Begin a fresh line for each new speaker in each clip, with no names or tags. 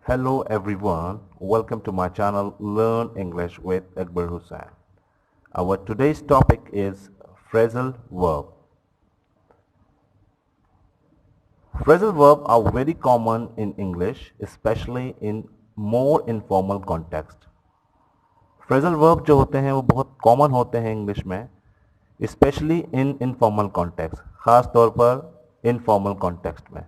Hello everyone, welcome to my channel Learn English with Akbar Hussain. Our today's topic is phrasal verb. Phrasal verbs are very common in English, especially in more informal context. Phrasal verb जो होते हैं वो बहुत common होते हैं English में, specially in informal context, ख़ास तौर पर इनफॉर्मल कॉन्टेक्स्ट में.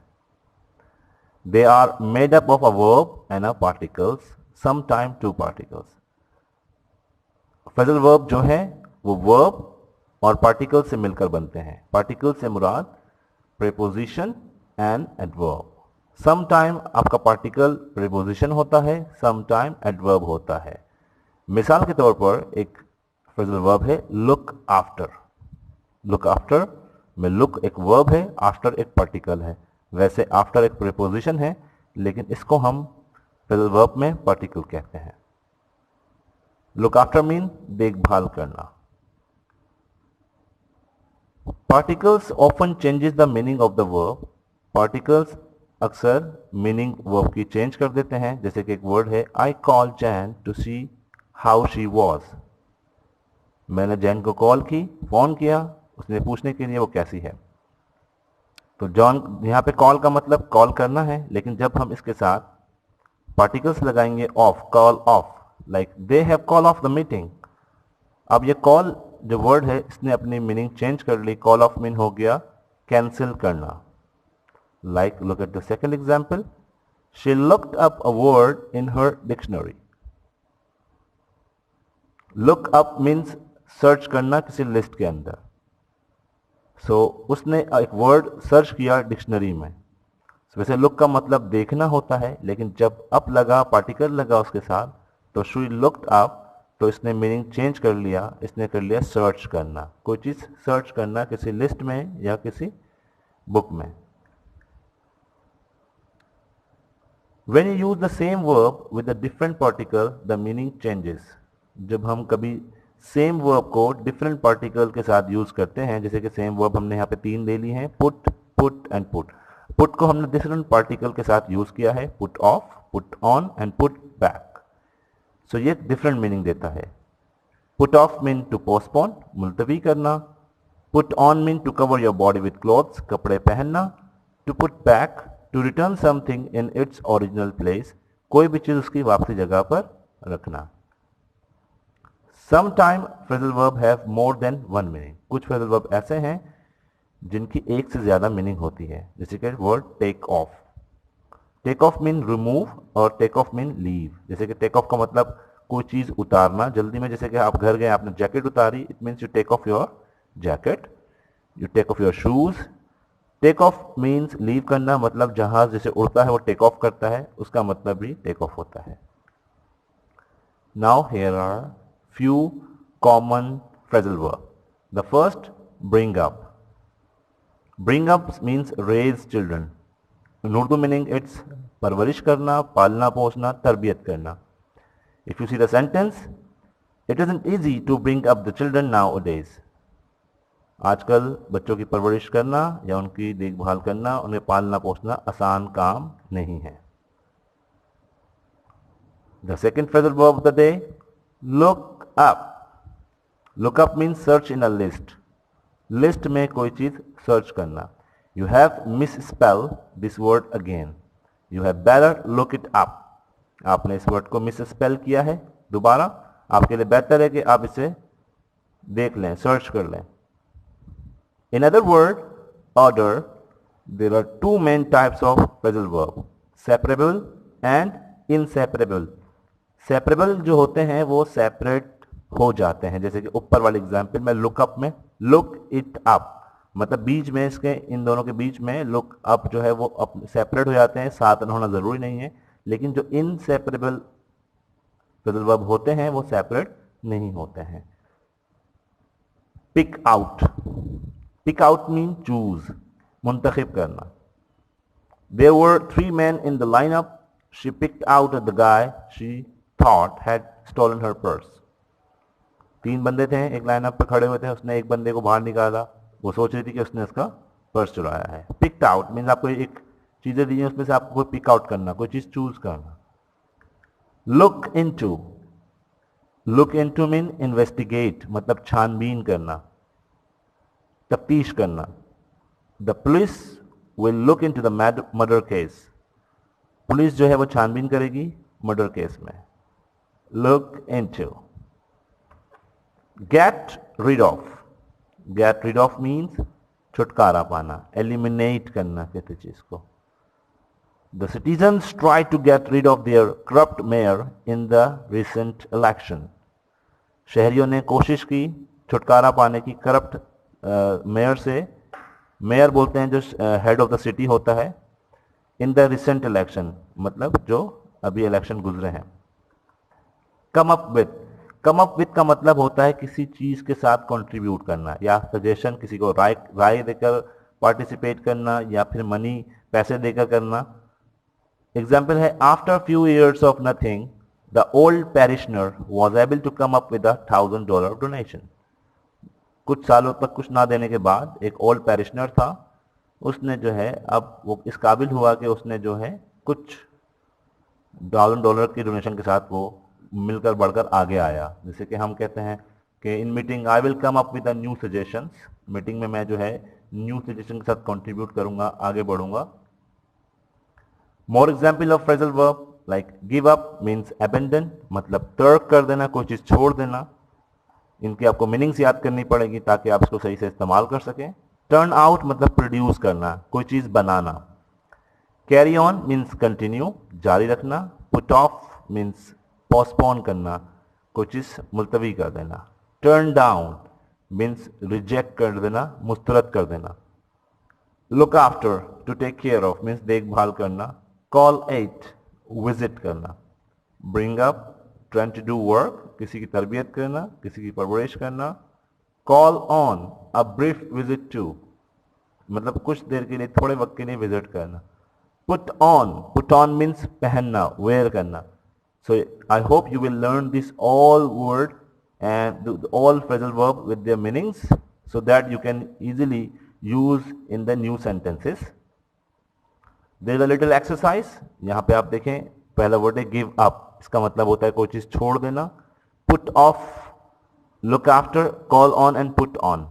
They are made up of a verb and a particles, sometimes two particles. Phrasal verb जो है वो verb और particle से मिलकर बनते हैं. Particle से मुराद preposition and adverb. Sometime आपका particle preposition होता है, sometime adverb होता है. मिसाल के तौर पर एक phrasal verb है look after. Look after में look एक verb है, after एक particle है. वैसे आफ्टर एक प्रीपोजिशन है, लेकिन इसको हम फ्रेजल वर्ब में पार्टिकल कहते हैं. लुक आफ्टर मीन देखभाल करना. Particles often changes the meaning of the verb. Particles अक्सर मीनिंग वर्ब की चेंज कर देते हैं. जैसे कि एक वर्ड है I call Jane to see how she was. मैंने जैन को कॉल की, फोन किया उसने पूछने के लिए वो कैसी है. तो जॉन यहाँ पे कॉल का मतलब कॉल करना है, लेकिन जब हम इसके साथ पार्टिकल्स लगाएंगे of, call of, like they have call of the meeting. अब ये कॉल जो वर्ड है इसने अपनी मीनिंग चेंज कर ली. कॉल ऑफ मीन हो गया कैंसिल करना. Like look at the second example, she looked up a word in her dictionary. Look up means search करना किसी लिस्ट के अंदर. उसने एक वर्ड सर्च किया डिक्शनरी में. वैसे लुक का मतलब देखना होता है, लेकिन जब अप लगा, पार्टिकल लगा उसके साथ, तो शी लुक्ड अप, तो इसने मीनिंग चेंज कर लिया. इसने कर लिया सर्च करना, कोई चीज़ सर्च करना किसी लिस्ट में या किसी बुक में. When you use the same verb with a different particle, the meaning changes. जब हम कभी सेम वर्ब को डिफरेंट पार्टिकल के साथ यूज करते हैं, जैसे कि सेम वर्ब हमने यहाँ पे 3 ले ली हैं, put, put and put. Put को हमने डिफरेंट पार्टिकल के साथ यूज किया है, put off, put on and put back. So ये डिफरेंट मीनिंग देता है. Put off mean to postpone, मुलतवी करना. Put on mean to cover your body with clothes, कपड़े पहनना. To put back, to return something in its original place, कोई भी चीज उसकी वापसी जगह पर रखना. Sometime phrasal verb have more than one meaning. कुछ phrasal verb ऐसे हैं जिनकी एक से ज्यादा मीनिंग होती है. जैसे कि word take off. Take off mean remove और टेक ऑफ मीन लीव. जैसे कि टेक ऑफ का मतलब कोई चीज उतारना जल्दी में. जैसे कि आप घर गए, आपने जैकेट उतारी, it means you take off your jacket. You take off your shoes. Take off means leave करना, मतलब जहाज जैसे उड़ता है वो टेक ऑफ करता है, उसका मतलब भी टेक ऑफ होता है. Now here are few common phrasal verb. The first, bring up. Bring up means raise children. In Urdu meaning it's परवरिश करना, पालना पोसना, तरबियत करना. If you see the sentence, it isn't easy to bring up the children nowadays. आजकल बच्चों की परवरिश करना या उनकी देखभाल करना, उन्हें पालना पोसना आसान काम नहीं है. The second phrasal verb of the day, look up. Look up means search in a list. List में कोई चीज सर्च करना. You have misspelled this word again. You have better look it up. आपने इस वर्ड को मिसस्पेल किया है दोबारा. आपके लिए बेहतर है कि आप इसे देख लें, सर्च कर लें. In other word, order, there are two main types of phrasal verb, separable and inseparable. Separable जो होते हैं वो सेपरेट हो जाते हैं. जैसे कि ऊपर वाले एग्जाम्पल में लुक अप में लुक इट अप, मतलब बीच में इसके, इन दोनों के बीच में लुक अप जो है वो सेपरेट हो जाते हैं. साथ होना जरूरी नहीं है, लेकिन जो इनसेपरेबल फ्रेजल वर्ब होते हैं वो सेपरेट नहीं होते हैं. Pick out. Pick out mean choose, मुंतखब करना. There were 3 men in the lineup. She picked out the guy she thought had stolen her purse. 3 बंदे थे, एक लाइनअप पे खड़े हुए थे, उसने एक बंदे को बाहर निकाला, वो सोच रही थी कि उसने उसका पर्स चुराया है. पिक्ड आउट मीन्स आपको एक चीज़ें दी हैं, उसमें से आपको कोई पिक आउट करना, कोई चीज़ चूज करना. look into, look into mean investigate, मतलब छानबीन करना, तफ्तीश करना. The police will look into the murder case. Police जो है वो छानबीन करेगी मर्डर केस में. Look into. Get rid of. Get rid of means छुटकारा पाना, eliminate करना कहते चीज को. The citizens tried to get rid of their corrupt mayor in the recent election. शहरियों ने कोशिश की छुटकारा पाने की करप्ट मेयर से. मेयर बोलते हैं जो हेड ऑफ द सिटी होता है. इन द रिसेंट इलेक्शन मतलब जो अभी इलेक्शन गुजरे हैं. Come up with. Come up with का मतलब होता है किसी चीज के साथ कंट्रीब्यूट करना या सजेशन, किसी को राय देकर पार्टिसिपेट करना या फिर मनी पैसे देकर करना. एग्जाम्पल है after few years of nothing the old parishioner was able to come up with $1,000 donation. कुछ सालों तक कुछ ना देने के बाद एक ओल्ड पैरिशनर था, उसने जो है अब वो इस काबिल हुआ कि उसने जो है कुछ $1,000 की डोनेशन के साथ वो मिलकर बढ़कर आगे आया. जैसे कि हम कहते हैं कि in meeting I will come up with a new suggestions. Meeting में मैं जो है न्यू सजेशन के साथ कंट्रीब्यूट करूंगा, आगे बढ़ूंगा. More example of phrasal verb like give up means abandon, मतलब तर्क कर देना, कोई चीज छोड़ देना. इनकी आपको मीनिंग्स याद करनी पड़ेगी ताकि आप इसको सही से इस्तेमाल कर सकें. टर्न आउट मतलब प्रोड्यूस करना, कोई चीज बनाना. कैरी ऑन मीन्स कंटिन्यू, जारी रखना. पुट ऑफ मीन्स पोस्टपोन करना, कोई चीज मुलतवी कर देना. टर्न डाउन मीन्स रिजेक्ट कर देना, मुस्तरद कर देना. Look after to take care of means देखभाल करना. कॉल एट विजिट करना. Bring up trying to do work, किसी की तरबियत करना, किसी की परवरिश करना. Call on a brief visit to मतलब कुछ देर के लिए, थोड़े वक्त के लिए विजिट करना. पुट ऑन मीन्स पहनना, वेयर करना. So I hope you will learn this all word and all phrasal verb with their meanings so that you can easily use in the new sentences. There is a little exercise. यहाँ पे आप देखें पहला word है give up. इसका मतलब होता है कोई चीज छोड़ देना. Put off, look after, call on and put on.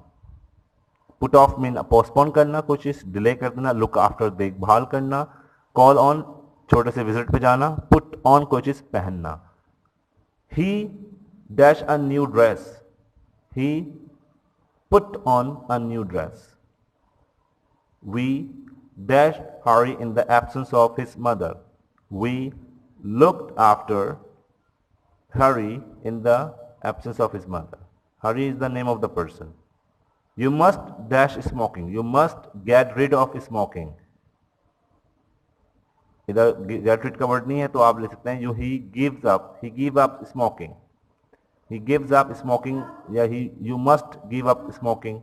Put off mean postpone करना, कोई चीज डिले कर देना. Look after देखभाल करना. Call on छोटे से विजिट पे जाना. पुट ऑन कोई चीज पहनना. He dash a new dress. He put on a new dress. We dash Hari in the absence of his mother. We looked after Hari in the absence of his mother. Hari is the name of the person. You must dash smoking. You must get rid of smoking. इधर get rid का word नहीं है तो आप ले सकते हैं you he gives up smoking. He gives up smoking या ही you must give up smoking.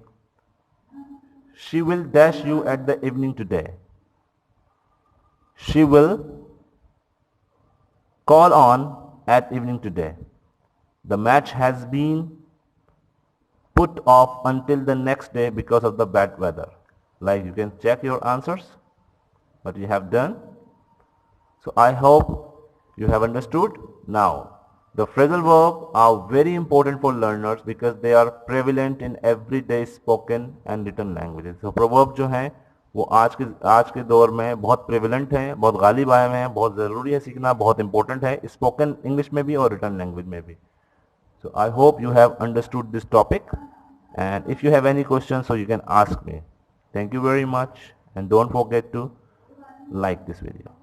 She will dash you at the evening today. She will call on at evening today. The match has been put off until the next day because of the bad weather. Like you can check your answers what you have done. So I hope you have understood. Now the phrasal verbs are very important for learners because they are prevalent in everyday spoken and written languages. So proverb जो हैं वो आज के दौर में बहुत prevalent हैं, बहुत गालिब आए हुए हैं, बहुत ज़रूरी है सीखना, बहुत important है spoken English में भी और written language में भी. So I hope you have understood this topic, and if you have any questions so you can ask me. Thank you very much and don't forget to like this video.